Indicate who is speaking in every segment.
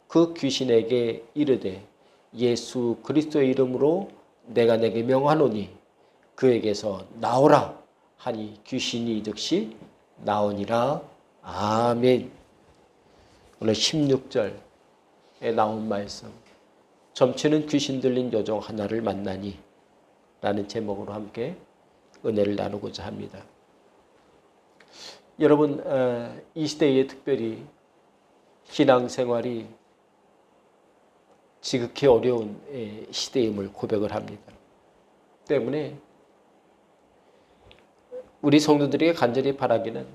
Speaker 1: 그 귀신에게 이르되 예수 그리스도의 이름으로 내가 내게 명하노니 그에게서 나오라 하니 귀신이 즉시 나오니라. 아멘. 오늘 16절에 나온 말씀, 점치는 귀신 들린 여종 하나를 만나니 라는 제목으로 함께 은혜를 나누고자 합니다. 여러분, 이 시대에 특별히 신앙생활이 지극히 어려운 시대임을 고백을 합니다. 때문에 우리 성도들에게 간절히 바라기는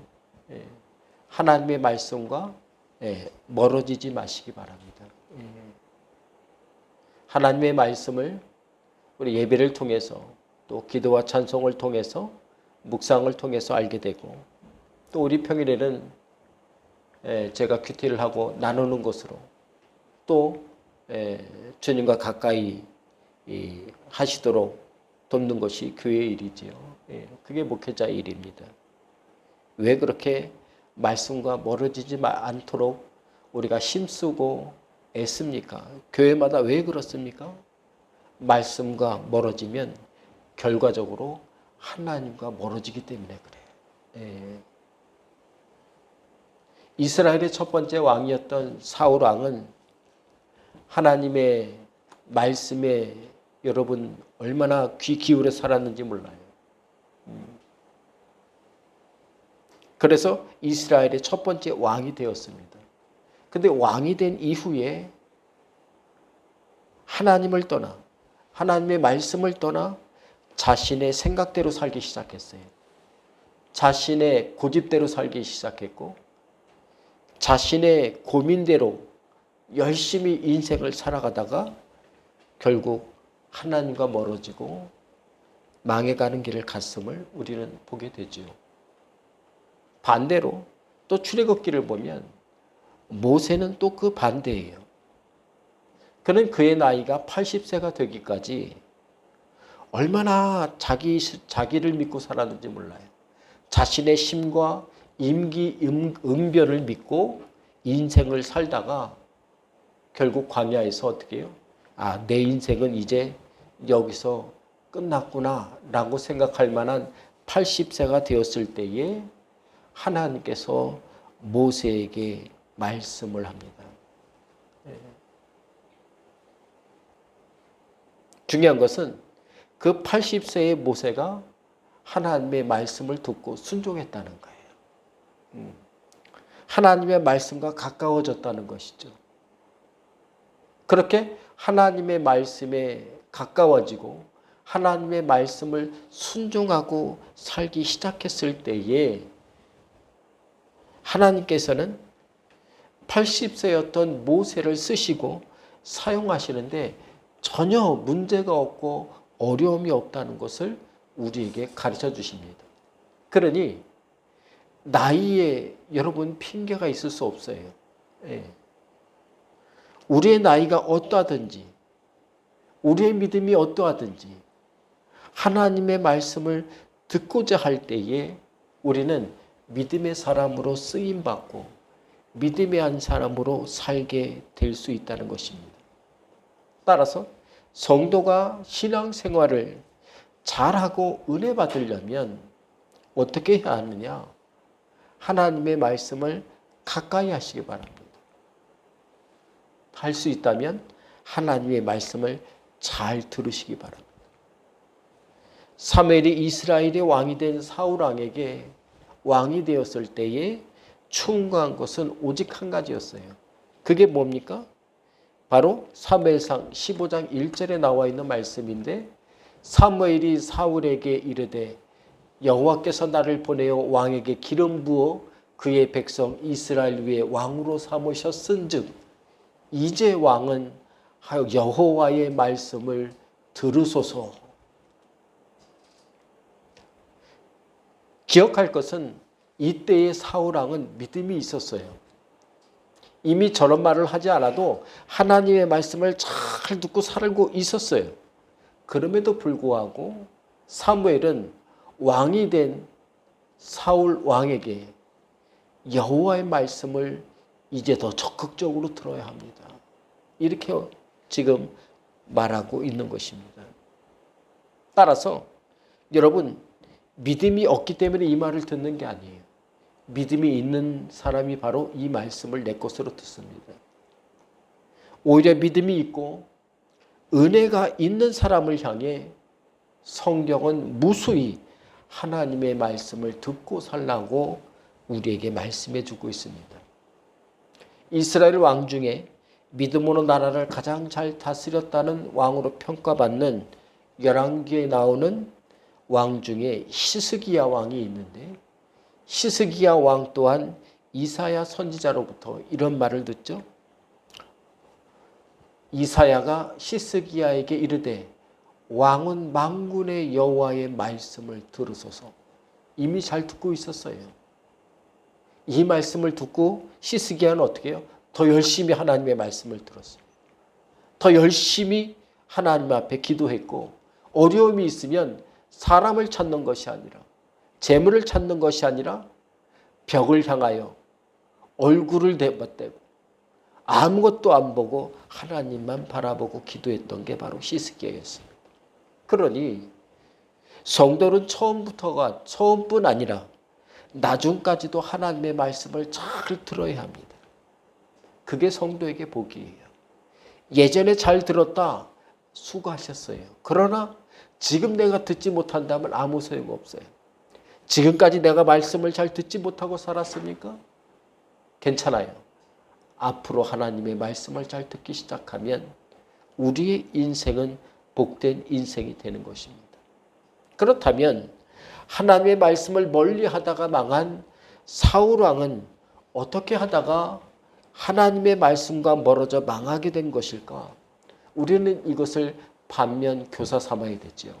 Speaker 1: 하나님의 말씀과 멀어지지 마시기 바랍니다. 하나님의 말씀을 우리 예배를 통해서 또 기도와 찬송을 통해서 묵상을 통해서 알게 되고 또 우리 평일에는 제가 큐티를 하고 나누는 것으로 또 주님과 가까이 하시도록 돕는 것이 교회의 일이지요. 그게 목회자의 일입니다. 왜 그렇게 말씀과 멀어지지 않도록 우리가 힘쓰고 애씁니까? 교회마다 왜 그렇습니까? 말씀과 멀어지면 결과적으로 하나님과 멀어지기 때문에 그래요. 이스라엘의 첫 번째 왕이었던 사울 왕은 하나님의 말씀에 여러분 얼마나 귀 기울여 살았는지 몰라요. 그래서 이스라엘의 첫 번째 왕이 되었습니다. 근데 왕이 된 이후에 하나님을 떠나 하나님의 말씀을 떠나 자신의 생각대로 살기 시작했어요. 자신의 고집대로 살기 시작했고 자신의 고민대로 열심히 인생을 살아가다가 결국 하나님과 멀어지고 망해가는 길을 갔음을 우리는 보게 되죠. 반대로 또 출애굽기를 보면 모세는 또 그 반대예요. 그는 그의 나이가 80세가 되기까지 얼마나 자기를 믿고 살았는지 몰라요. 자신의 심과 임기응변을 믿고 인생을 살다가 결국 광야에서 어떻게 해요? 내 인생은 이제 여기서 끝났구나 라고 생각할 만한 80세가 되었을 때에 하나님께서 모세에게 말씀을 합니다. 중요한 것은 그 80세의 모세가 하나님의 말씀을 듣고 순종했다는 거예요. 하나님의 말씀과 가까워졌다는 것이죠. 그렇게 하나님의 말씀에 가까워지고 하나님의 말씀을 순종하고 살기 시작했을 때에 하나님께서는 80세였던 모세를 쓰시고 사용하시는데 전혀 문제가 없고 어려움이 없다는 것을 우리에게 가르쳐 주십니다. 그러니 나이에 여러분 핑계가 있을 수 없어요. 우리의 나이가 어떠하든지 우리의 믿음이 어떠하든지 하나님의 말씀을 듣고자 할 때에 우리는 믿음의 사람으로 쓰임받고 믿음의 한 사람으로 살게 될 수 있다는 것입니다. 따라서 성도가 신앙생활을 잘하고 은혜 받으려면 어떻게 해야 하느냐? 하나님의 말씀을 가까이 하시기 바랍니다. 할 수 있다면 하나님의 말씀을 잘 들으시기 바랍니다. 사무엘이 이스라엘의 왕이 된 사울 왕에게 왕이 되었을 때에 충고한 것은 오직 한 가지였어요. 그게 뭡니까? 바로 사무엘상 15장 1절에 나와 있는 말씀인데 사무엘이 사울에게 이르되 여호와께서 나를 보내어 왕에게 기름 부어 그의 백성 이스라엘 위에 왕으로 삼으셨은즉 이제 왕은 여호와의 말씀을 들으소서. 기억할 것은 이때의 사울 왕은 믿음이 있었어요. 이미 저런 말을 하지 않아도 하나님의 말씀을 잘 듣고 살고 있었어요. 그럼에도 불구하고 사무엘은 왕이 된 사울 왕에게 여호와의 말씀을 이제 더 적극적으로 들어야 합니다. 이렇게 지금 말하고 있는 것입니다. 따라서 여러분, 믿음이 없기 때문에 이 말을 듣는 게 아니에요. 믿음이 있는 사람이 바로 이 말씀을 내 것으로 듣습니다. 오히려 믿음이 있고 은혜가 있는 사람을 향해 성경은 무수히 하나님의 말씀을 듣고 살라고 우리에게 말씀해 주고 있습니다. 이스라엘 왕 중에 믿음으로 나라를 가장 잘 다스렸다는 왕으로 평가받는 열왕기에 나오는 왕 중에 히스기야 왕이 있는데, 히스기야 왕 또한 이사야 선지자로부터 이런 말을 듣죠. 이사야가 히스기야에게 이르되 왕은 만군의 여호와의 말씀을 들으소서. 이미 잘 듣고 있었어요. 이 말씀을 듣고 히스기야는 어떻게 해요? 더 열심히 하나님의 말씀을 들었어요. 더 열심히 하나님 앞에 기도했고, 어려움이 있으면 사람을 찾는 것이 아니라, 재물을 찾는 것이 아니라 벽을 향하여 얼굴을 대받대고 아무것도 안 보고 하나님만 바라보고 기도했던 게 바로 히스기야였습니다. 그러니 성도는 처음뿐 아니라 나중까지도 하나님의 말씀을 잘 들어야 합니다. 그게 성도에게 복이에요. 예전에 잘 들었다, 수고하셨어요. 그러나 지금 내가 듣지 못한다면 아무 소용없어요. 지금까지 내가 말씀을 잘 듣지 못하고 살았습니까? 괜찮아요. 앞으로 하나님의 말씀을 잘 듣기 시작하면 우리의 인생은 복된 인생이 되는 것입니다. 그렇다면 하나님의 말씀을 멀리 하다가 망한 사울왕은 어떻게 하다가 하나님의 말씀과 멀어져 망하게 된 것일까? 우리는 이것을 반면 교사 삼아야 되죠.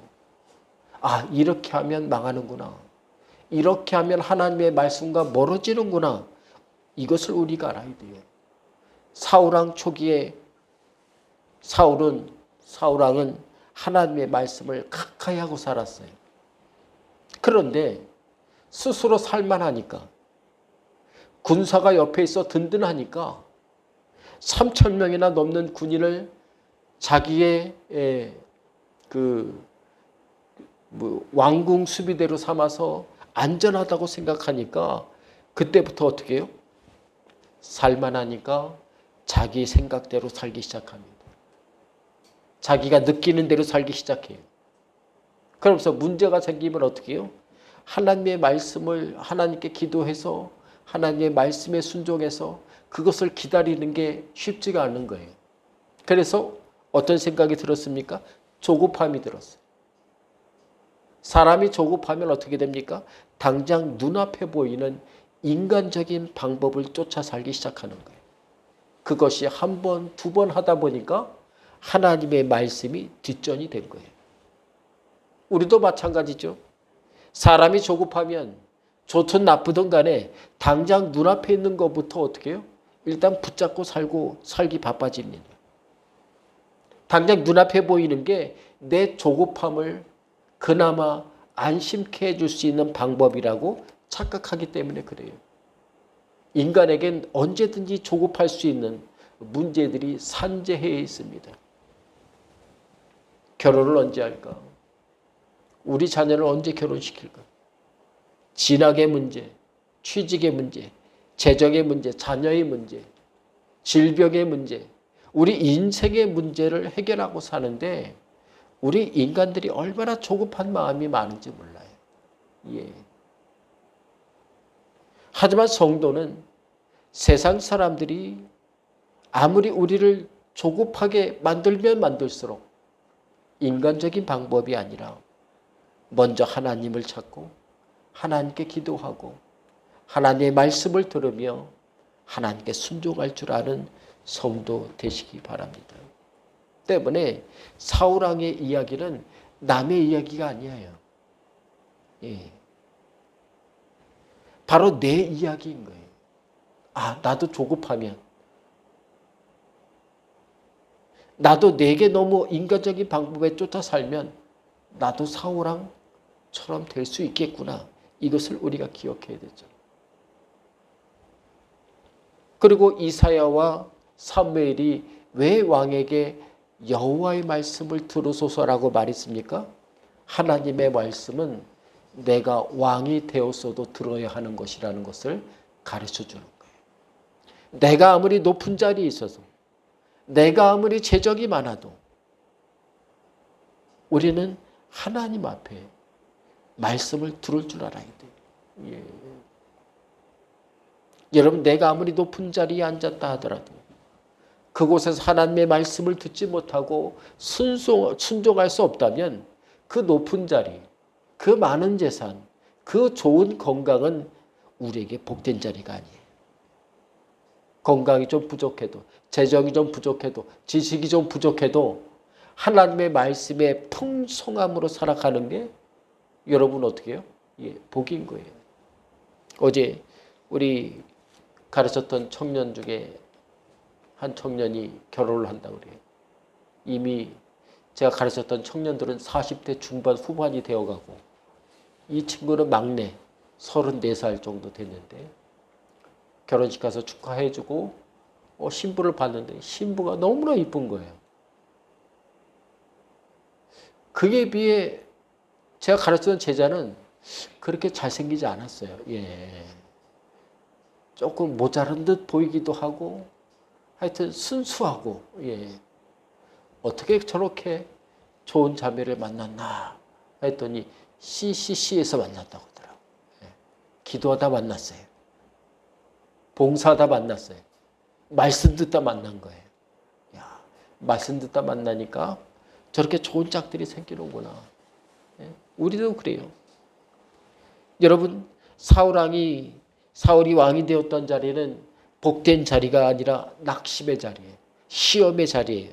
Speaker 1: 아, 이렇게 하면 망하는구나. 이렇게 하면 하나님의 말씀과 멀어지는구나. 이것을 우리가 알아야 돼요. 사울왕 초기에 사울왕은 하나님의 말씀을 가까이 하고 살았어요. 그런데 스스로 살만하니까, 군사가 옆에 있어 든든하니까 3,000명이나 넘는 군인을 자기의 왕궁 수비대로 삼아서 안전하다고 생각하니까 그때부터 어떻게 해요? 살만하니까 자기 생각대로 살기 시작합니다. 자기가 느끼는 대로 살기 시작해요. 그러면서 문제가 생기면 어떻게 해요? 하나님의 말씀을 하나님께 기도해서 하나님의 말씀에 순종해서 그것을 기다리는 게 쉽지가 않은 거예요. 그래서 어떤 생각이 들었습니까? 조급함이 들었어요. 사람이 조급하면 어떻게 됩니까? 당장 눈앞에 보이는 인간적인 방법을 쫓아 살기 시작하는 거예요. 그것이 한 번, 두 번 하다 보니까 하나님의 말씀이 뒷전이 된 거예요. 우리도 마찬가지죠. 사람이 조급하면 좋든 나쁘든 간에 당장 눈앞에 있는 것부터 어떻게 해요? 일단 붙잡고 살기 바빠집니다. 당장 눈앞에 보이는 게 내 조급함을 그나마 안심케 해줄 수 있는 방법이라고 착각하기 때문에 그래요. 인간에겐 언제든지 조급할 수 있는 문제들이 산재해 있습니다. 결혼을 언제 할까? 우리 자녀를 언제 결혼시킬까? 진학의 문제, 취직의 문제, 재정의 문제, 자녀의 문제, 질병의 문제, 우리 인생의 문제를 해결하고 사는데 우리 인간들이 얼마나 조급한 마음이 많은지 몰라요. 예. 하지만 성도는 세상 사람들이 아무리 우리를 조급하게 만들면 만들수록 인간적인 방법이 아니라 먼저 하나님을 찾고 하나님께 기도하고 하나님의 말씀을 들으며 하나님께 순종할 줄 아는 성도 되시기 바랍니다. 때문에 사울왕의 이야기는 남의 이야기가 아니에요. 예. 바로 내 이야기인 거예요. 아, 나도 조급하면, 나도 내게 너무 인간적인 방법에 쫓아 살면 나도 사울왕처럼 될 수 있겠구나. 이것을 우리가 기억해야 되죠. 그리고 이사야와 사무엘이 왜 왕에게 여호와의 말씀을 들으소서라고 말했습니까? 하나님의 말씀은 내가 왕이 되었어도 들어야 하는 것이라는 것을 가르쳐 주는 거예요. 내가 아무리 높은 자리에 있어서, 내가 아무리 재적이 많아도 우리는 하나님 앞에 말씀을 들을 줄 알아야 돼요. 예. 여러분, 내가 아무리 높은 자리에 앉았다 하더라도 그곳에서 하나님의 말씀을 듣지 못하고 순종할 수 없다면 그 높은 자리, 그 많은 재산, 그 좋은 건강은 우리에게 복된 자리가 아니에요. 건강이 좀 부족해도, 재정이 좀 부족해도, 지식이 좀 부족해도 하나님의 말씀에 풍성함으로 살아가는 게 여러분 어떻게 해요? 예, 복인 거예요. 어제 우리 가르쳤던 청년 중에 한 청년이 결혼을 한다고 그래요. 이미 제가 가르쳤던 청년들은 40대 중반 후반이 되어가고 이 친구는 막내 34살 정도 됐는데 결혼식 가서 축하해주고 신부를 봤는데 신부가 너무나 이쁜 거예요. 그에 비해 제가 가르쳤던 제자는 그렇게 잘생기지 않았어요. 예. 조금 모자란 듯 보이기도 하고 하여튼 순수하고, 예. 어떻게 저렇게 좋은 자매를 만났나 했더니 CCC에서 만났다고 하더라고요. 예. 기도하다 만났어요. 봉사하다 만났어요. 말씀 듣다 만난 거예요. 야, 말씀 듣다 만나니까 저렇게 좋은 짝들이 생기는구나. 예. 우리도 그래요. 여러분, 사울이 왕이 되었던 자리는 복된 자리가 아니라 낙심의 자리예요. 시험의 자리예요.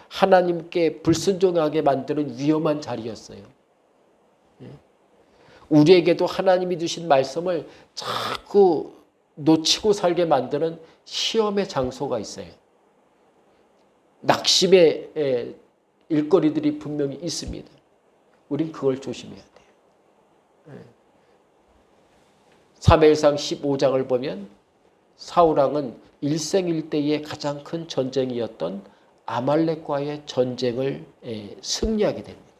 Speaker 1: 하나님께 불순종하게 만드는 위험한 자리였어요. 우리에게도 하나님이 주신 말씀을 자꾸 놓치고 살게 만드는 시험의 장소가 있어요. 낙심의 일거리들이 분명히 있습니다. 우린 그걸 조심해야 돼요. 사무엘상 15장을 보면 사울왕은 일생일대의 가장 큰 전쟁이었던 아말렉과의 전쟁을 승리하게 됩니다.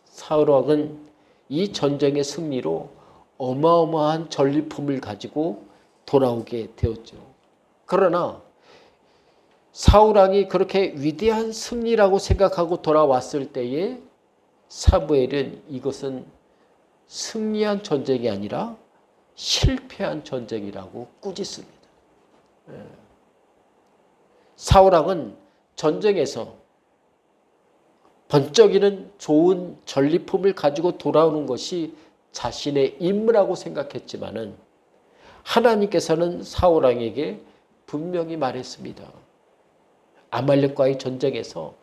Speaker 1: 사울왕은 이 전쟁의 승리로 어마어마한 전리품을 가지고 돌아오게 되었죠. 그러나 사울왕이 그렇게 위대한 승리라고 생각하고 돌아왔을 때에 사무엘은 이것은 승리한 전쟁이 아니라 실패한 전쟁이라고 꾸짖습니다. 사울왕은 전쟁에서 번쩍이는 좋은 전리품을 가지고 돌아오는 것이 자신의 임무라고 생각했지만은 하나님께서는 사울왕에게 분명히 말했습니다. 아말렉과의 전쟁에서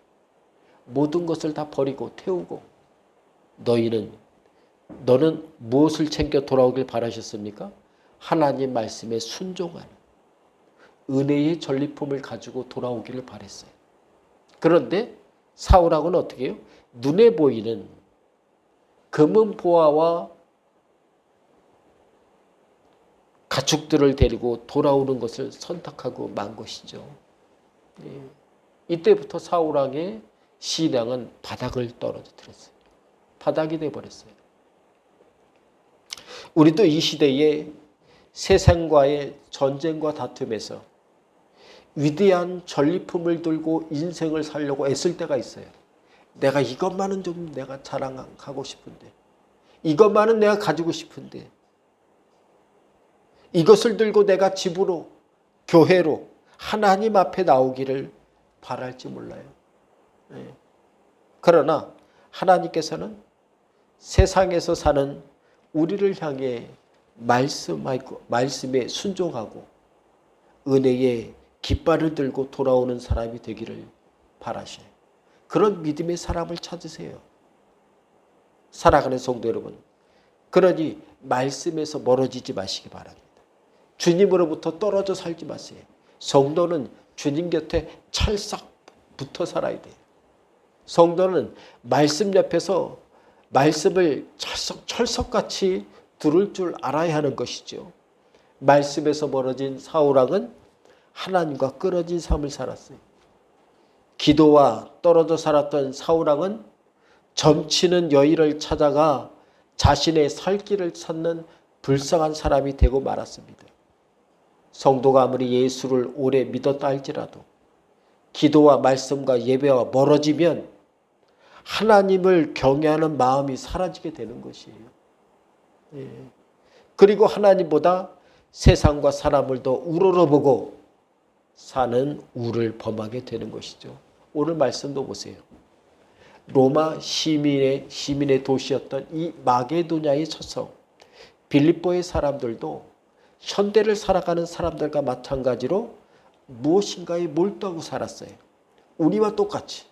Speaker 1: 모든 것을 다 버리고 태우고 너는 무엇을 챙겨 돌아오길 바라셨습니까? 하나님 말씀에 순종하는 은혜의 전리품을 가지고 돌아오기를 바랬어요. 그런데 사울왕은 어떻게 해요? 눈에 보이는 금은 보화와 가축들을 데리고 돌아오는 것을 선택하고 만 것이죠. 이때부터 사울왕의 신앙은 바닥을 떨어뜨렸어요. 바닥이 되어버렸어요. 우리도 이 시대에 세상과의 전쟁과 다툼에서 위대한 전리품을 들고 인생을 살려고 애쓸 때가 있어요. 내가 이것만은 좀 내가 자랑하고 싶은데, 이것만은 내가 가지고 싶은데, 이것을 들고 내가 집으로, 교회로, 하나님 앞에 나오기를 바랄지 몰라요. 그러나 하나님께서는 세상에서 사는 우리를 향해 말씀에 순종하고 은혜의 깃발을 들고 돌아오는 사람이 되기를 바라셔요. 그런 믿음의 사람을 찾으세요. 살아가는 성도 여러분, 그러니 말씀에서 멀어지지 마시기 바랍니다. 주님으로부터 떨어져 살지 마세요. 성도는 주님 곁에 찰싹 붙어 살아야 돼요. 성도는 말씀 옆에서 말씀을 철석같이 들을 줄 알아야 하는 것이죠. 말씀에서 멀어진 사울왕은 하나님과 끊어진 삶을 살았어요. 기도와 떨어져 살았던 사울왕은 점치는 여인을 찾아가 자신의 살 길을 찾는 불쌍한 사람이 되고 말았습니다. 성도가 아무리 예수를 오래 믿었다 할지라도 기도와 말씀과 예배와 멀어지면 하나님을 경외하는 마음이 사라지게 되는 것이에요. 예. 그리고 하나님보다 세상과 사람을 더 우러러보고 사는 우를 범하게 되는 것이죠. 오늘 말씀도 보세요. 로마 시민의 도시였던 이 마게도냐의 처성 빌립보의 사람들도 현대를 살아가는 사람들과 마찬가지로 무엇인가에 몰두하고 살았어요. 우리와 똑같이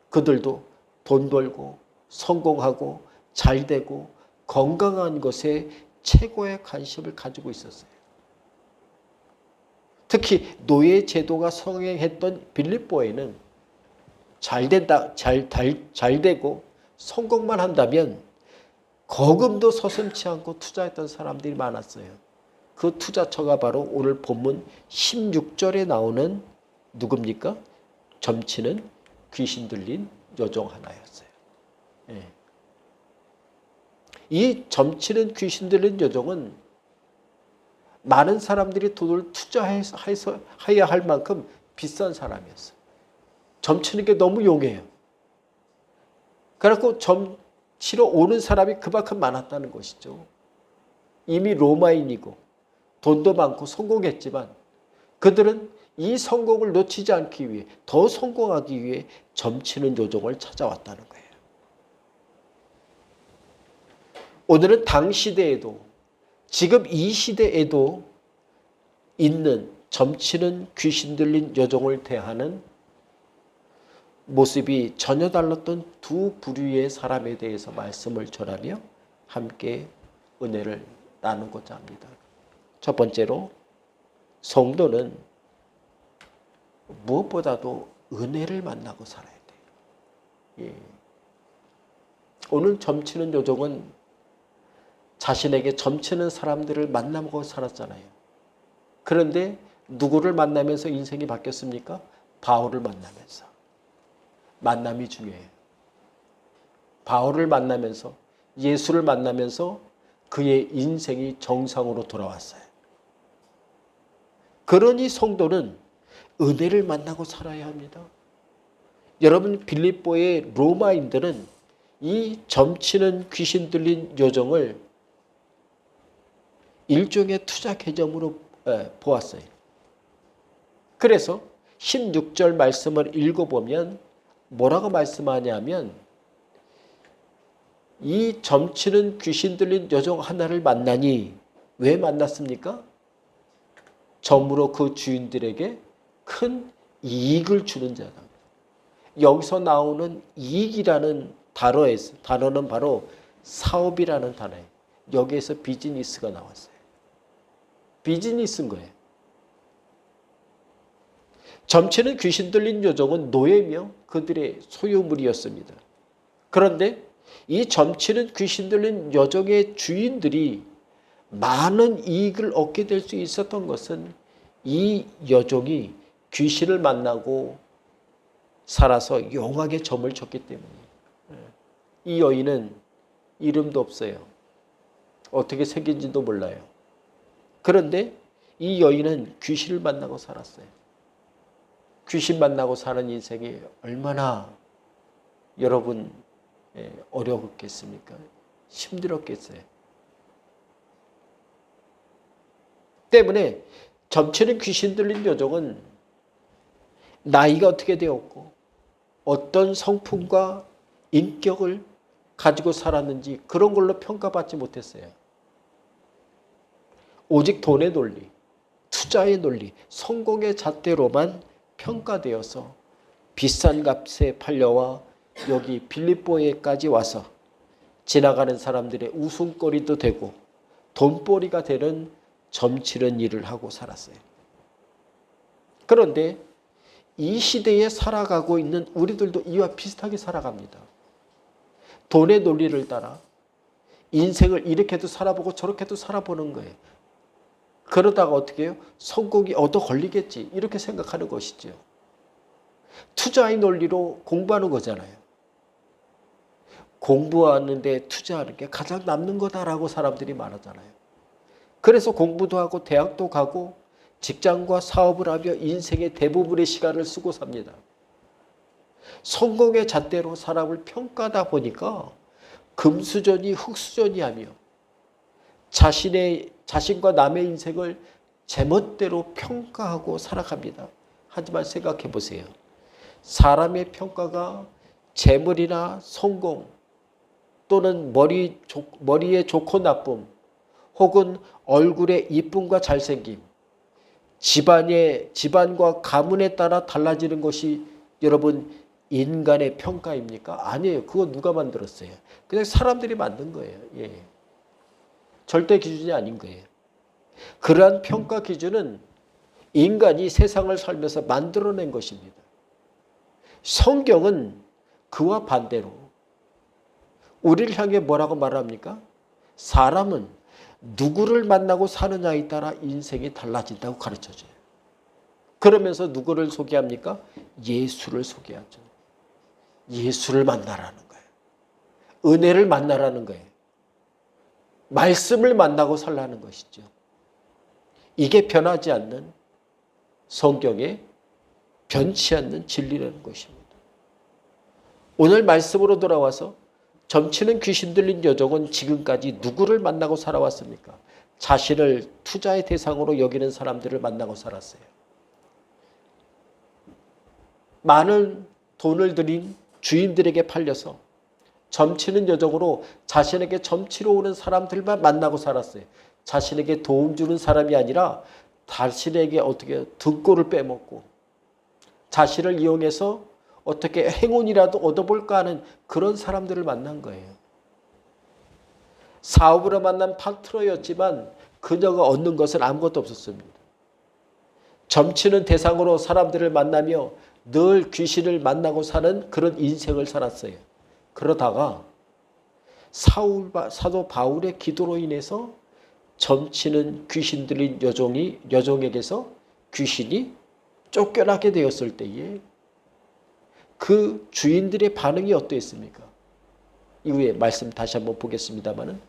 Speaker 1: 그들도 돈 벌고 성공하고 잘되고 건강한 것에 최고의 관심을 가지고 있었어요. 특히 노예 제도가 성행했던 빌립보에는 잘 되고 성공만 한다면 거금도 서슴지 않고 투자했던 사람들이 많았어요. 그 투자처가 바로 오늘 본문 16절에 나오는 누굽니까? 점치는 귀신 들린 여종 하나였어요. 예. 이 점치는 귀신 들린 여종은 많은 사람들이 돈을 투자해야 할 만큼 비싼 사람이었어요. 점치는 게 너무 용해요. 그래서 점치러 오는 사람이 그만큼 많았다는 것이죠. 이미 로마인이고 돈도 많고 성공했지만 그들은 이 성공을 놓치지 않기 위해 더 성공하기 위해 점치는 여종을 찾아왔다는 거예요. 오늘은 당시대에도 지금 이 시대에도 있는 점치는 귀신 들린 여종을 대하는 모습이 전혀 달랐던 두 부류의 사람에 대해서 말씀을 전하며 함께 은혜를 나누고자 합니다. 첫 번째로 성도는 무엇보다도 은혜를 만나고 살아야 돼요. 예. 오늘 점치는 여종은 자신에게 점치는 사람들을 만나고 살았잖아요. 그런데 누구를 만나면서 인생이 바뀌었습니까? 바울을 만나면서. 만남이 중요해요. 바울을 만나면서 예수를 만나면서 그의 인생이 정상으로 돌아왔어요. 그러니 성도는 은혜를 만나고 살아야 합니다. 여러분 빌립보의 로마인들은 이 점치는 귀신 들린 여종을 일종의 투자 개념으로 보았어요. 그래서 16절 말씀을 읽어보면 뭐라고 말씀하냐면 이 점치는 귀신 들린 여종 하나를 만나니 왜 만났습니까? 점으로 그 주인들에게 큰 이익을 주는 자다. 여기서 나오는 이익이라는 단어는 바로 사업이라는 단어예요. 여기에서 비즈니스가 나왔어요. 비즈니스인 거예요. 점치는 귀신 들린 여종은 노예며 그들의 소유물이었습니다. 그런데 이 점치는 귀신 들린 여종의 주인들이 많은 이익을 얻게 될 수 있었던 것은 이 여종이 귀신을 만나고 살아서 용하게 점을 쳤기 때문이에요. 이 여인은 이름도 없어요. 어떻게 생긴지도 몰라요. 그런데 이 여인은 귀신을 만나고 살았어요. 귀신 만나고 사는 인생이 얼마나 여러분 어려웠겠습니까? 힘들었겠어요. 때문에 점치는 귀신 들린 여종은 나이가 어떻게 되었고 어떤 성품과 인격을 가지고 살았는지 그런 걸로 평가받지 못했어요. 오직 돈의 논리, 투자의 논리, 성공의 잣대로만 평가되어서 비싼 값에 팔려와 여기 빌립보에까지 와서 지나가는 사람들의 웃음거리도 되고 돈벌이가 되는 점치는 일을 하고 살았어요. 그런데 이 시대에 살아가고 있는 우리들도 이와 비슷하게 살아갑니다. 돈의 논리를 따라 인생을 이렇게도 살아보고 저렇게도 살아보는 거예요. 그러다가 어떻게 해요? 성공이 얻어 걸리겠지 이렇게 생각하는 것이죠. 투자의 논리로 공부하는 거잖아요. 공부하는데 투자하는 게 가장 남는 거다라고 사람들이 말하잖아요. 그래서 공부도 하고 대학도 가고 직장과 사업을 하며 인생의 대부분의 시간을 쓰고 삽니다. 성공의 잣대로 사람을 평가하다 보니까 금수저니 흙수저니 하며 자신과 남의 인생을 제멋대로 평가하고 살아갑니다. 하지만 생각해 보세요. 사람의 평가가 재물이나 성공 또는 머리의 좋고 나쁨 혹은 얼굴의 이쁨과 잘생김 집안과 가문에 따라 달라지는 것이 여러분 인간의 평가입니까? 아니에요. 그거 누가 만들었어요? 그냥 사람들이 만든 거예요. 예. 절대 기준이 아닌 거예요. 그러한 평가 기준은 인간이 세상을 살면서 만들어낸 것입니다. 성경은 그와 반대로 우리를 향해 뭐라고 말합니까? 사람은 누구를 만나고 사느냐에 따라 인생이 달라진다고 가르쳐줘요. 그러면서 누구를 소개합니까? 예수를 소개하죠. 예수를 만나라는 거예요. 은혜를 만나라는 거예요. 말씀을 만나고 살라는 것이죠. 이게 변하지 않는 성경의 변치 않는 진리라는 것입니다. 오늘 말씀으로 돌아와서 점치는 귀신 들린 여종은 지금까지 누구를 만나고 살아왔습니까? 자신을 투자의 대상으로 여기는 사람들을 만나고 살았어요. 많은 돈을 들인 주인들에게 팔려서 점치는 여종으로 자신에게 점치러 오는 사람들만 만나고 살았어요. 자신에게 도움 주는 사람이 아니라 자신에게 어떻게 등골을 빼먹고 자신을 이용해서 어떻게 행운이라도 얻어볼까 하는 그런 사람들을 만난 거예요. 사업으로 만난 파트너였지만 그녀가 얻는 것은 아무것도 없었습니다. 점치는 대상으로 사람들을 만나며 늘 귀신을 만나고 사는 그런 인생을 살았어요. 그러다가 사도 바울의 기도로 인해서 점치는 귀신 들린 여종에게서 귀신이 쫓겨나게 되었을 때에 그 주인들의 반응이 어떠했습니까? 이후에 말씀 다시 한번 보겠습니다마는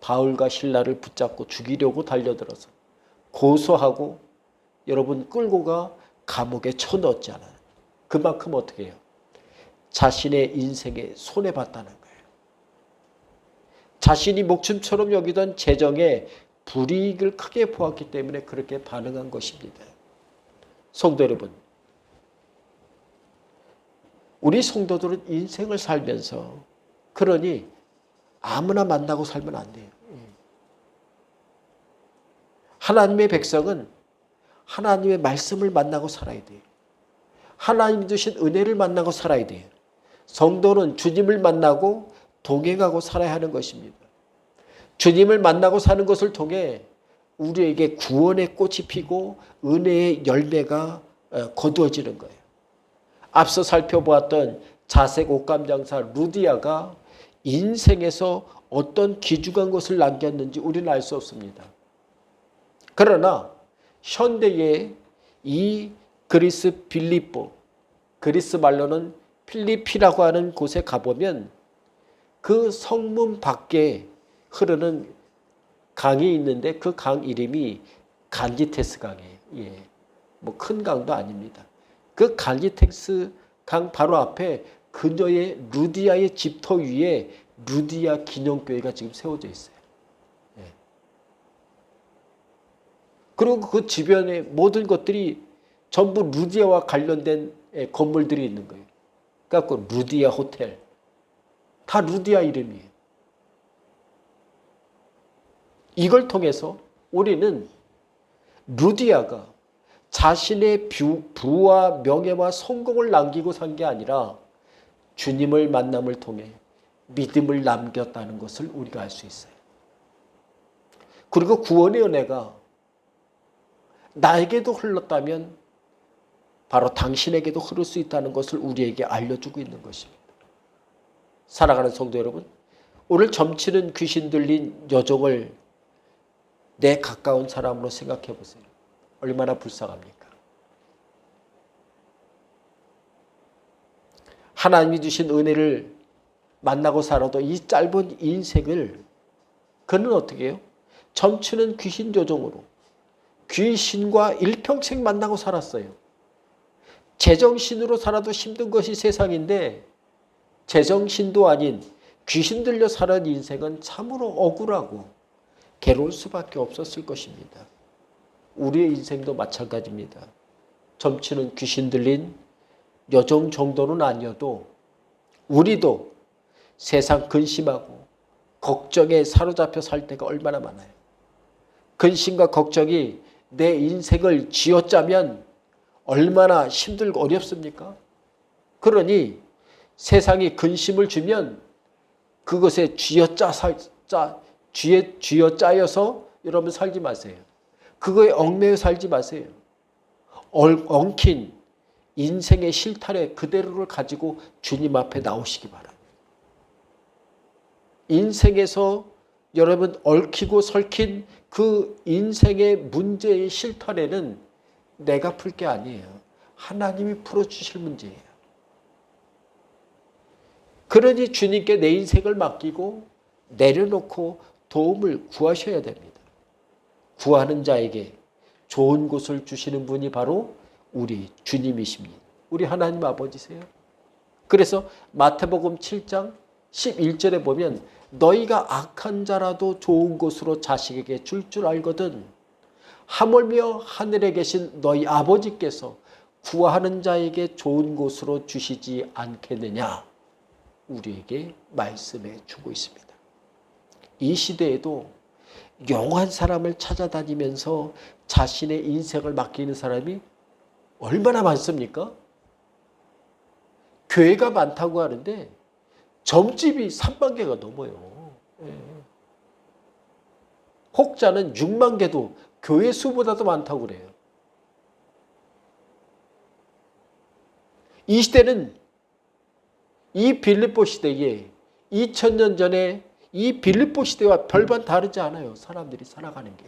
Speaker 1: 바울과 실라를 붙잡고 죽이려고 달려들어서 고소하고 여러분 끌고 가 감옥에 쳐넣었잖아요. 그만큼 어떻게 해요? 자신의 인생에 손해봤다는 거예요. 자신이 목숨처럼 여기던 재정에 불이익을 크게 보았기 때문에 그렇게 반응한 것입니다. 성도 여러분, 우리 성도들은 인생을 살면서 그러니 아무나 만나고 살면 안 돼요. 하나님의 백성은 하나님의 말씀을 만나고 살아야 돼요. 하나님이 주신 은혜를 만나고 살아야 돼요. 성도는 주님을 만나고 동행하고 살아야 하는 것입니다. 주님을 만나고 사는 것을 통해 우리에게 구원의 꽃이 피고 은혜의 열매가 거두어지는 거예요. 앞서 살펴보았던 자색 옷감장사 루디아가 인생에서 어떤 귀중한 것을 남겼는지 우리는 알 수 없습니다. 그러나 현대의 이 그리스 빌립보, 그리스 말로는 필리피라고 하는 곳에 가보면 그 성문 밖에 흐르는 강이 있는데 그 강 이름이 간지테스 강이에요. 예. 뭐 큰 강도 아닙니다. 그 간지테스 강 바로 앞에 그녀의 루디아의 집터 위에 루디아 기념교회가 지금 세워져 있어요. 예. 그리고 그 주변의 모든 것들이 전부 루디아와 관련된 건물들이 있는 거예요. 그래서 루디아 호텔. 다 루디아 이름이에요. 이걸 통해서 우리는 루디아가 자신의 부와 명예와 성공을 남기고 산 게 아니라 주님을 만남을 통해 믿음을 남겼다는 것을 우리가 알 수 있어요. 그리고 구원의 은혜가 나에게도 흘렀다면 바로 당신에게도 흐를 수 있다는 것을 우리에게 알려주고 있는 것입니다. 사랑하는 성도 여러분, 오늘 점치는 귀신 들린 여종을 내 가까운 사람으로 생각해 보세요. 얼마나 불쌍합니까? 하나님이 주신 은혜를 만나고 살아도 이 짧은 인생을 그는 어떻게 해요? 점치는 귀신 조종으로 귀신과 일평생 만나고 살았어요. 제정신으로 살아도 힘든 것이 세상인데 제정신도 아닌 귀신 들려 살은 인생은 참으로 억울하고 괴로울 수밖에 없었을 것입니다. 우리의 인생도 마찬가지입니다. 점치는 귀신 들린 여정 정도는 아니어도 우리도 세상 근심하고 걱정에 사로잡혀 살 때가 얼마나 많아요. 근심과 걱정이 내 인생을 쥐어짜면 얼마나 힘들고 어렵습니까? 그러니 세상이 근심을 주면 그것에 쥐어짜여서 여러분 살지 마세요. 그거에 얽매여 살지 마세요. 엉킨 인생의 실타래 그대로를 가지고 주님 앞에 나오시기 바랍니다. 인생에서 여러분 얽히고 설킨 그 인생의 문제의 실타래는 내가 풀 게 아니에요. 하나님이 풀어주실 문제예요. 그러니 주님께 내 인생을 맡기고 내려놓고 도움을 구하셔야 됩니다. 구하는 자에게 좋은 곳을 주시는 분이 바로 우리 주님이십니다. 우리 하나님 아버지세요. 그래서 마태복음 7장 11절에 보면 너희가 악한 자라도 좋은 곳으로 자식에게 줄 줄 알거든 하물며 하늘에 계신 너희 아버지께서 구하는 자에게 좋은 곳으로 주시지 않겠느냐 우리에게 말씀해 주고 있습니다. 이 시대에도 용한 사람을 찾아다니면서 자신의 인생을 맡기는 사람이 얼마나 많습니까? 교회가 많다고 하는데 점집이 3만 개가 넘어요. 혹자는 6만 개도 교회 수보다도 많다고 그래요. 이 시대는 이 빌립보 시대에 2000년 전에 이 빌립보 시대와 별반 다르지 않아요. 사람들이 살아가는 게.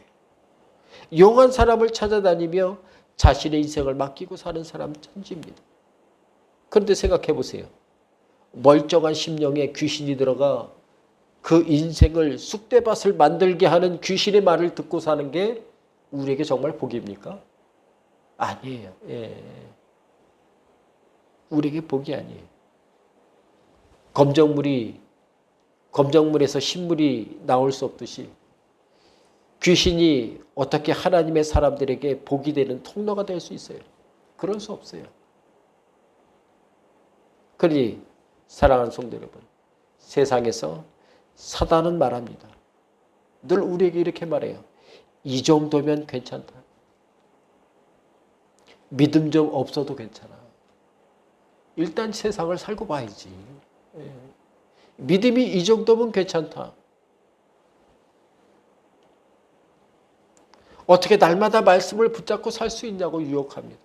Speaker 1: 용한 사람을 찾아다니며 자신의 인생을 맡기고 사는 사람 천지입니다. 그런데 생각해 보세요. 멀쩡한 심령에 귀신이 들어가 그 인생을 쑥대밭을 만들게 하는 귀신의 말을 듣고 사는 게 우리에게 정말 복입니까? 아니에요. 예. 우리에게 복이 아니에요. 검정물에서 신물이 나올 수 없듯이 귀신이 어떻게 하나님의 사람들에게 복이 되는 통로가 될 수 있어요? 그럴 수 없어요. 그러니 사랑하는 성도 여러분, 세상에서 사단은 말합니다. 늘 우리에게 이렇게 말해요. 이 정도면 괜찮다. 믿음 좀 없어도 괜찮아. 일단 세상을 살고 봐야지. 믿음이 이 정도면 괜찮다. 어떻게 날마다 말씀을 붙잡고 살 수 있냐고 유혹합니다.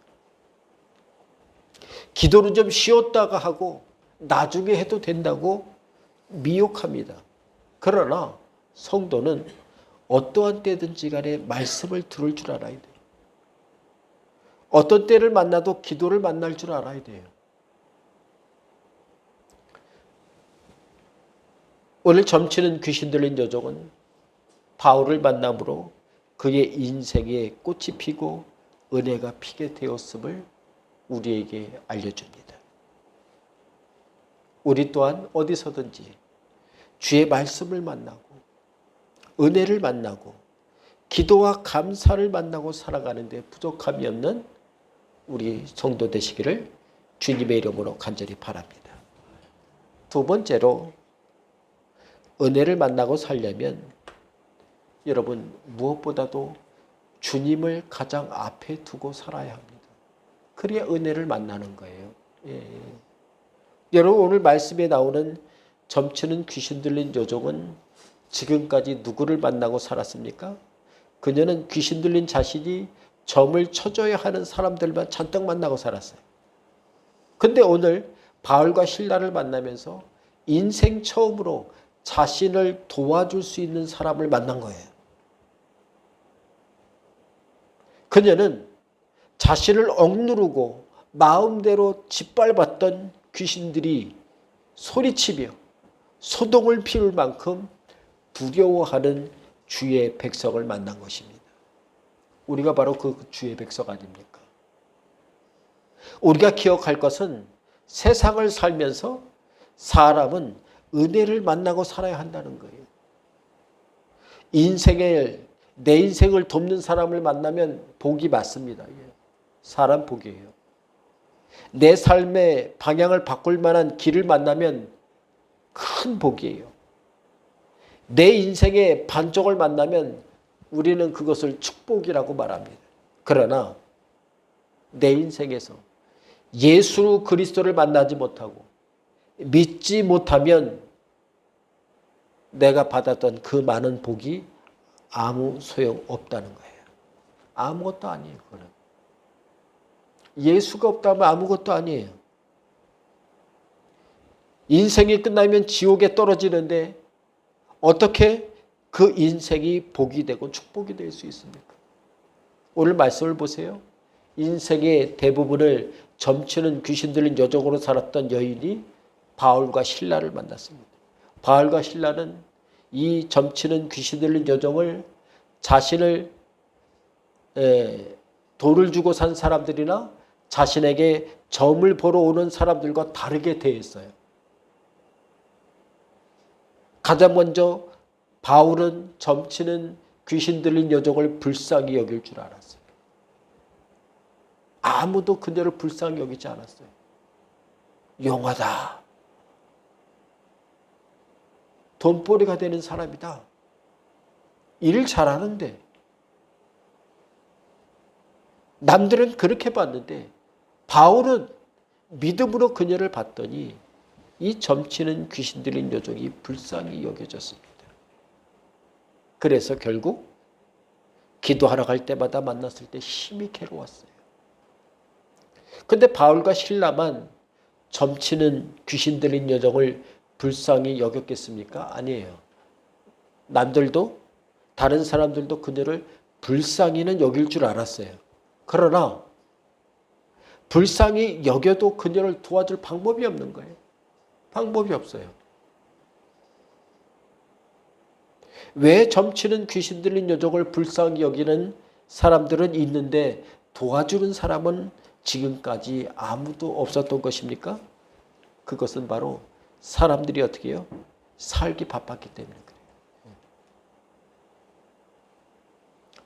Speaker 1: 기도는 좀 쉬었다가 하고 나중에 해도 된다고 미혹합니다. 그러나 성도는 어떠한 때든지 간에 말씀을 들을 줄 알아야 돼요. 어떤 때를 만나도 기도를 만날 줄 알아야 돼요. 오늘 점치는 귀신 들린 여종은 바울을 만남으로 그의 인생에 꽃이 피고 은혜가 피게 되었음을 우리에게 알려줍니다. 우리 또한 어디서든지 주의 말씀을 만나고 은혜를 만나고 기도와 감사를 만나고 살아가는 데 부족함이 없는 우리 성도 되시기를 주님의 이름으로 간절히 바랍니다. 두 번째로 은혜를 만나고 살려면 여러분 무엇보다도 주님을 가장 앞에 두고 살아야 합니다. 그래야 은혜를 만나는 거예요. 여러분 오늘 말씀에 나오는 점치는 귀신 들린 여종은 지금까지 누구를 만나고 살았습니까? 그녀는 귀신 들린 자신이 점을 쳐줘야 하는 사람들만 잔뜩 만나고 살았어요. 근데 오늘 바울과 실라를 만나면서 인생 처음으로 자신을 도와줄 수 있는 사람을 만난 거예요. 그녀는 자신을 억누르고 마음대로 짓밟았던 귀신들이 소리치며 소동을 피울 만큼 두려워하는 주의 백성을 만난 것입니다. 우리가 바로 그 주의 백성 아닙니까? 우리가 기억할 것은 세상을 살면서 사람은 은혜를 만나고 살아야 한다는 거예요. 내 인생을 돕는 사람을 만나면 복이 맞습니다. 사람 복이에요. 내 삶의 방향을 바꿀 만한 길을 만나면 큰 복이에요. 내 인생의 반쪽을 만나면 우리는 그것을 축복이라고 말합니다. 그러나 내 인생에서 예수 그리스도를 만나지 못하고 믿지 못하면 내가 받았던 그 많은 복이 아무 소용없다는 거예요. 아무것도 아니에요. 그거는. 예수가 없다면 아무것도 아니에요. 인생이 끝나면 지옥에 떨어지는데 어떻게 그 인생이 복이 되고 축복이 될 수 있습니까? 오늘 말씀을 보세요. 인생의 대부분을 점치는 귀신 들린 여종으로 살았던 여인이 바울과 실라를 만났습니다. 바울과 실라는 이 점치는 귀신 들린 여종을 자신을 돈을 주고 산 사람들이나 자신에게 점을 보러 오는 사람들과 다르게 대했어요. 가장 먼저 바울은 점치는 귀신 들린 여종을 불쌍히 여길 줄 알았어요. 아무도 그녀를 불쌍히 여기지 않았어요. 용하다. 돈벌이가 되는 사람이다. 일 잘하는데. 남들은 그렇게 봤는데 바울은 믿음으로 그녀를 봤더니 이 점치는 귀신 들린 여종이 불쌍히 여겨졌습니다. 그래서 결국 기도하러 갈 때마다 만났을 때 힘이 괴로웠어요. 그런데 바울과 실라만 점치는 귀신 들린 여종을 불쌍히 여겼겠습니까? 아니에요. 남들도 다른 사람들도 그녀를 불쌍히는 여길 줄 알았어요. 그러나 불쌍히 여겨도 그녀를 도와줄 방법이 없는 거예요. 방법이 없어요. 왜 점치는 귀신 들린 여종을 불쌍히 여기는 사람들은 있는데 도와주는 사람은 지금까지 아무도 없었던 것입니까? 그것은 바로 사람들이 어떻게 해요? 살기 바빴기 때문에 그래요.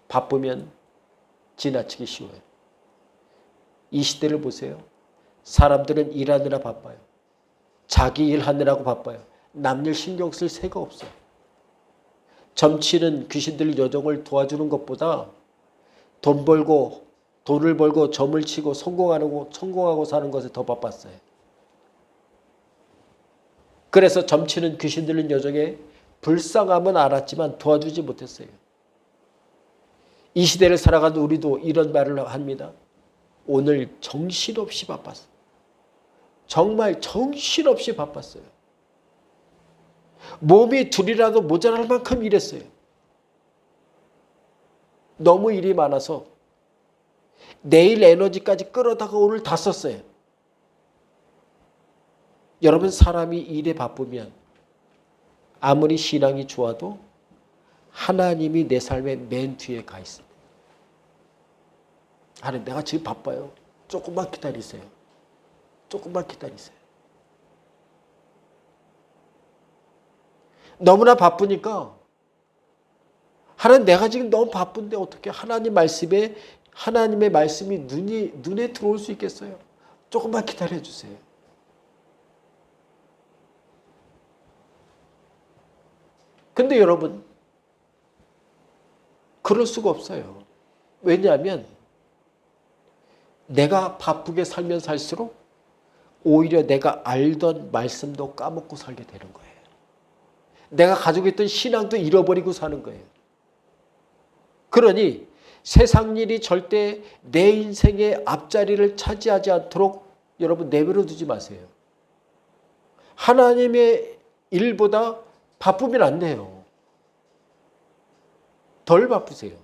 Speaker 1: 바쁘면 지나치기 쉬워요. 이 시대를 보세요. 사람들은 일하느라 바빠요. 자기 일하느라고 바빠요. 남 일 신경 쓸 새가 없어요. 점치는 귀신들 여종을 도와주는 것보다 돈을 벌고 점을 치고 성공하고 사는 것에 더 바빴어요. 그래서 점치는 귀신 들린 여종의 불쌍함은 알았지만 도와주지 못했어요. 이 시대를 살아가는 우리도 이런 말을 합니다. 오늘 정신없이 바빴어요. 정말 정신없이 바빴어요. 몸이 둘이라도 모자랄 만큼 일했어요. 너무 일이 많아서 내일 에너지까지 끌어다가 오늘 다 썼어요. 여러분, 사람이 일에 바쁘면 아무리 신앙이 좋아도 하나님이 내 삶의 맨 뒤에 가 있습니다. 하나님, 내가 지금 바빠요. 조금만 기다리세요. 조금만 기다리세요. 너무나 바쁘니까 하나님, 내가 지금 너무 바쁜데 어떻게 하나님의 말씀이 눈에 들어올 수 있겠어요? 조금만 기다려 주세요. 근데 여러분, 그럴 수가 없어요. 왜냐하면 내가 바쁘게 살면 살수록 오히려 내가 알던 말씀도 까먹고 살게 되는 거예요. 내가 가지고 있던 신앙도 잃어버리고 사는 거예요. 그러니 세상 일이 절대 내 인생의 앞자리를 차지하지 않도록 여러분 내버려 두지 마세요. 하나님의 일보다 바쁘면 안 돼요. 덜 바쁘세요.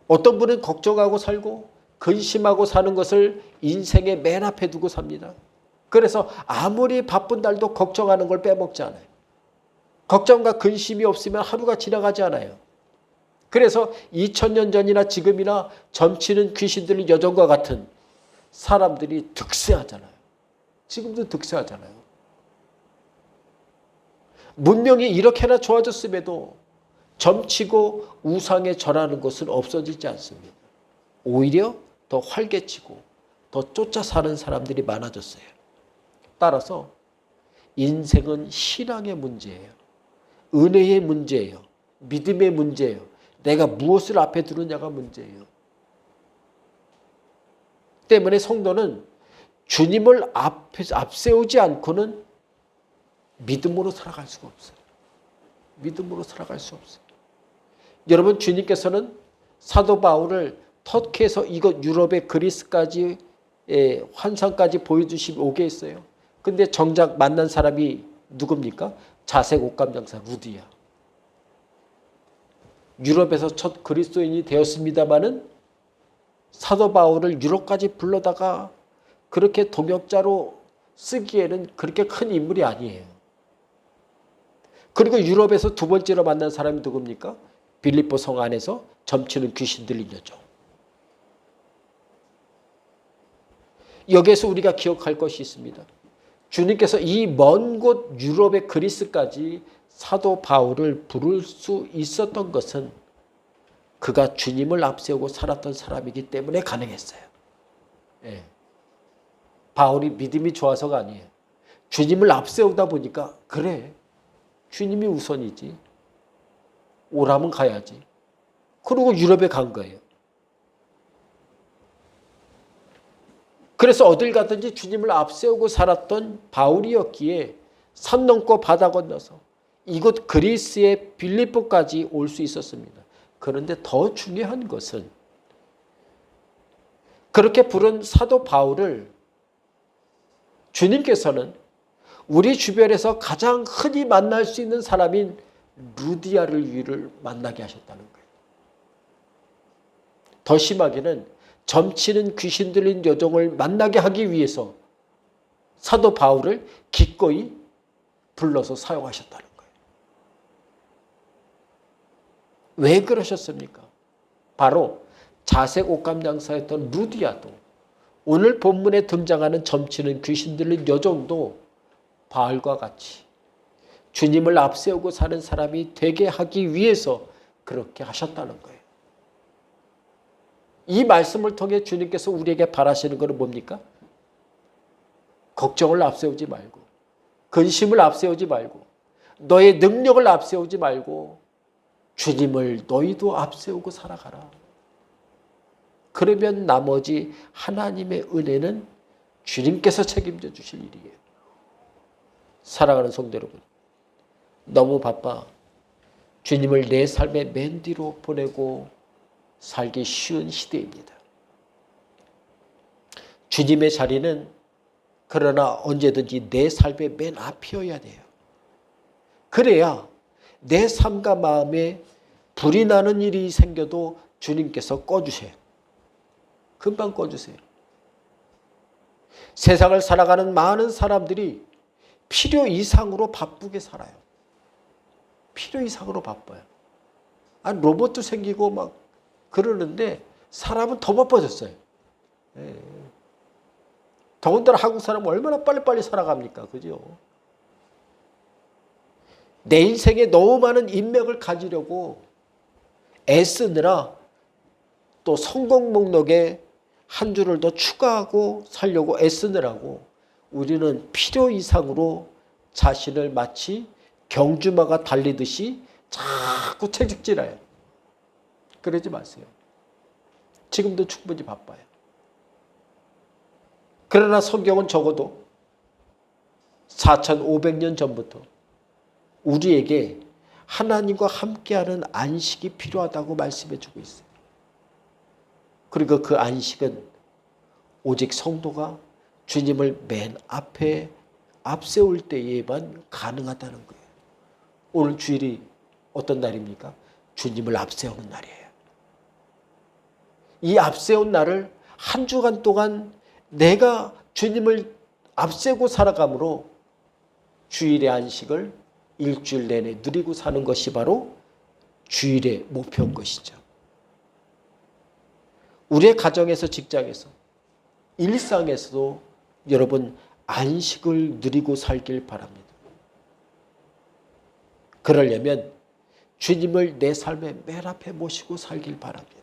Speaker 1: 어떤 분은 걱정하고 살고 근심하고 사는 것을 인생의 맨 앞에 두고 삽니다. 그래서 아무리 바쁜 날도 걱정하는 걸 빼먹지 않아요. 걱정과 근심이 없으면 하루가 지나가지 않아요. 그래서 2000년 전이나 지금이나 점치는 귀신들 여정과 같은 사람들이 득세하잖아요. 지금도 득세하잖아요. 문명이 이렇게나 좋아졌음에도 점치고 우상에 절하는 것은 없어지지 않습니다. 오히려 더 활개치고 더 쫓아 사는 사람들이 많아졌어요. 따라서 인생은 신앙의 문제예요. 은혜의 문제예요. 믿음의 문제예요. 내가 무엇을 앞에 두느냐가 문제예요. 때문에 성도는 주님을 앞세우지 않고는 믿음으로 살아갈 수가 없어요. 믿음으로 살아갈 수 없어요. 여러분, 주님께서는 사도 바울을 터키에서 이곳 유럽의 그리스까지 환상까지 보여주시고 오게 했어요. 근데 정작 만난 사람이 누굽니까? 자색 옷감 장사 루디아. 유럽에서 첫 그리스도인이 되었습니다마는 사도 바울을 유럽까지 불러다가 그렇게 동역자로 쓰기에는 그렇게 큰 인물이 아니에요. 그리고 유럽에서 두 번째로 만난 사람이 누굽니까? 빌립보 성 안에서 점치는 귀신 들린 여종. 여기에서 우리가 기억할 것이 있습니다. 주님께서 이 먼 곳 유럽의 그리스까지 사도 바울을 부를 수 있었던 것은 그가 주님을 앞세우고 살았던 사람이기 때문에 가능했어요. 예. 바울이 믿음이 좋아서가 아니에요. 주님을 앞세우다 보니까 그래, 주님이 우선이지. 오라면 가야지. 그리고 유럽에 간 거예요. 그래서 어딜 가든지 주님을 앞세우고 살았던 바울이었기에 산 넘고 바다 건너서 이곳 그리스의 빌립보까지 올 수 있었습니다. 그런데 더 중요한 것은 그렇게 부른 사도 바울을 주님께서는 우리 주변에서 가장 흔히 만날 수 있는 사람인 루디아를 만나게 하셨다는 거예요. 더 심하게는 점치는 귀신 들린 여종을 만나게 하기 위해서 사도 바울을 기꺼이 불러서 사용하셨다는 거예요. 왜 그러셨습니까? 바로 자색 옷감 장사였던 루디아도 오늘 본문에 등장하는 점치는 귀신 들린 여종도 바울과 같이 주님을 앞세우고 사는 사람이 되게 하기 위해서 그렇게 하셨다는 거예요. 이 말씀을 통해 주님께서 우리에게 바라시는 것은 뭡니까? 걱정을 앞세우지 말고, 근심을 앞세우지 말고, 너의 능력을 앞세우지 말고 주님을 너희도 앞세우고 살아가라. 그러면 나머지 하나님의 은혜는 주님께서 책임져 주실 일이에요. 사랑하는 성도 여러분, 너무 바빠 주님을 내 삶의 맨 뒤로 보내고 살기 쉬운 시대입니다. 주님의 자리는 그러나 언제든지 내 삶의 맨 앞이어야 돼요. 그래야 내 삶과 마음에 불이 나는 일이 생겨도 주님께서 꺼주세요. 금방 꺼주세요. 세상을 살아가는 많은 사람들이 필요 이상으로 바쁘게 살아요. 필요 이상으로 바빠요. 로봇도 생기고 막 그러는데 사람은 더 바빠졌어요. 더군다나 한국 사람은 얼마나 빨리빨리 살아갑니까? 그죠? 내 인생에 너무 많은 인맥을 가지려고 애쓰느라 또 성공 목록에 한 줄을 더 추가하고 살려고 애쓰느라고 우리는 필요 이상으로 자신을 마치 경주마가 달리듯이 자꾸 채찍질해요. 그러지 마세요. 지금도 충분히 바빠요. 그러나 성경은 적어도 4,500년 전부터 우리에게 하나님과 함께하는 안식이 필요하다고 말씀해 주고 있어요. 그리고 그 안식은 오직 성도가 주님을 맨 앞에 앞세울 때에만 가능하다는 거예요. 오늘 주일이 어떤 날입니까? 주님을 앞세우는 날이에요. 이 앞세운 날을 한 주간 동안 내가 주님을 앞세고 살아감으로 주일의 안식을 일주일 내내 누리고 사는 것이 바로 주일의 목표인 것이죠. 우리의 가정에서, 직장에서, 일상에서도 여러분 안식을 누리고 살길 바랍니다. 그러려면 주님을 내 삶의 맨 앞에 모시고 살길 바랍니다.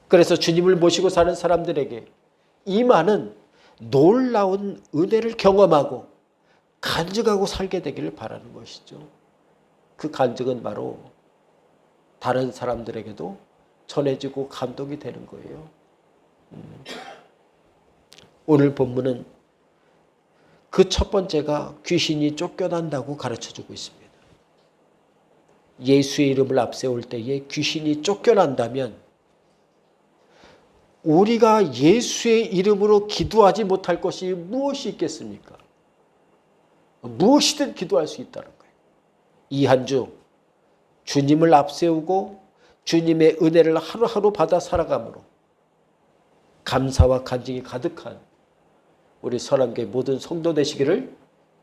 Speaker 1: 그래서 주님을 모시고 사는 사람들에게 이 많은 놀라운 은혜를 경험하고 간증하고 살게 되기를 바라는 것이죠. 그 간증은 바로 다른 사람들에게도 전해지고 감동이 되는 거예요. 오늘 본문은 그 첫 번째가 귀신이 쫓겨난다고 가르쳐주고 있습니다. 예수의 이름을 앞세울 때에 귀신이 쫓겨난다면 우리가 예수의 이름으로 기도하지 못할 것이 무엇이 있겠습니까? 무엇이든 기도할 수 있다는 거예요. 이 한 주 주님을 앞세우고 주님의 은혜를 하루하루 받아 살아감으로 감사와 간증이 가득한 우리 선한교회 모든 성도 되시기를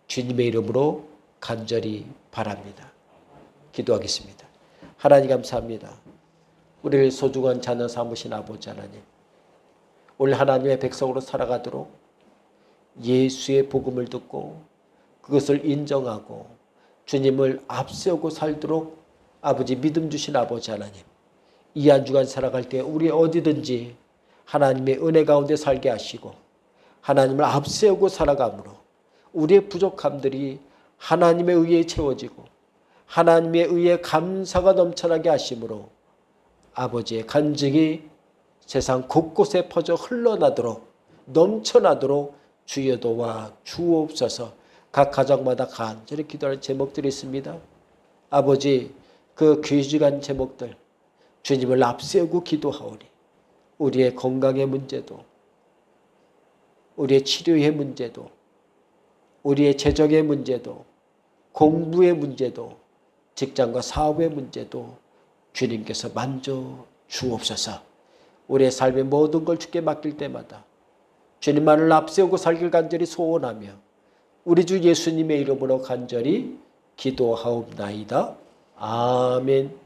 Speaker 1: 주님의 이름으로 간절히 바랍니다. 기도하겠습니다. 하나님 감사합니다. 우리를 소중한 자녀 삼으신 아버지 하나님, 오늘 하나님의 백성으로 살아가도록 예수의 복음을 듣고 그것을 인정하고 주님을 앞세우고 살도록 아버지 믿음 주신 아버지 하나님, 이 한 주간 살아갈 때 우리 어디든지 하나님의 은혜 가운데 살게 하시고 하나님을 앞세우고 살아감으로 우리의 부족함들이 하나님에 의해 채워지고 하나님에 의해 감사가 넘쳐나게 하심으로 아버지의 간증이 세상 곳곳에 퍼져 흘러나도록 넘쳐나도록 주여 도와 주옵소서. 각 가정마다 간절히 기도하는 제목들이 있습니다. 아버지, 그 귀중한 제목들 주님을 앞세우고 기도하오니 우리의 건강의 문제도, 우리의 치료의 문제도, 우리의 재정의 문제도, 공부의 문제도, 직장과 사업의 문제도 주님께서 만져 주옵소서. 우리의 삶의 모든 걸 주께 맡길 때마다 주님만을 앞세우고 살길 간절히 소원하며 우리 주 예수님의 이름으로 간절히 기도하옵나이다. 아멘.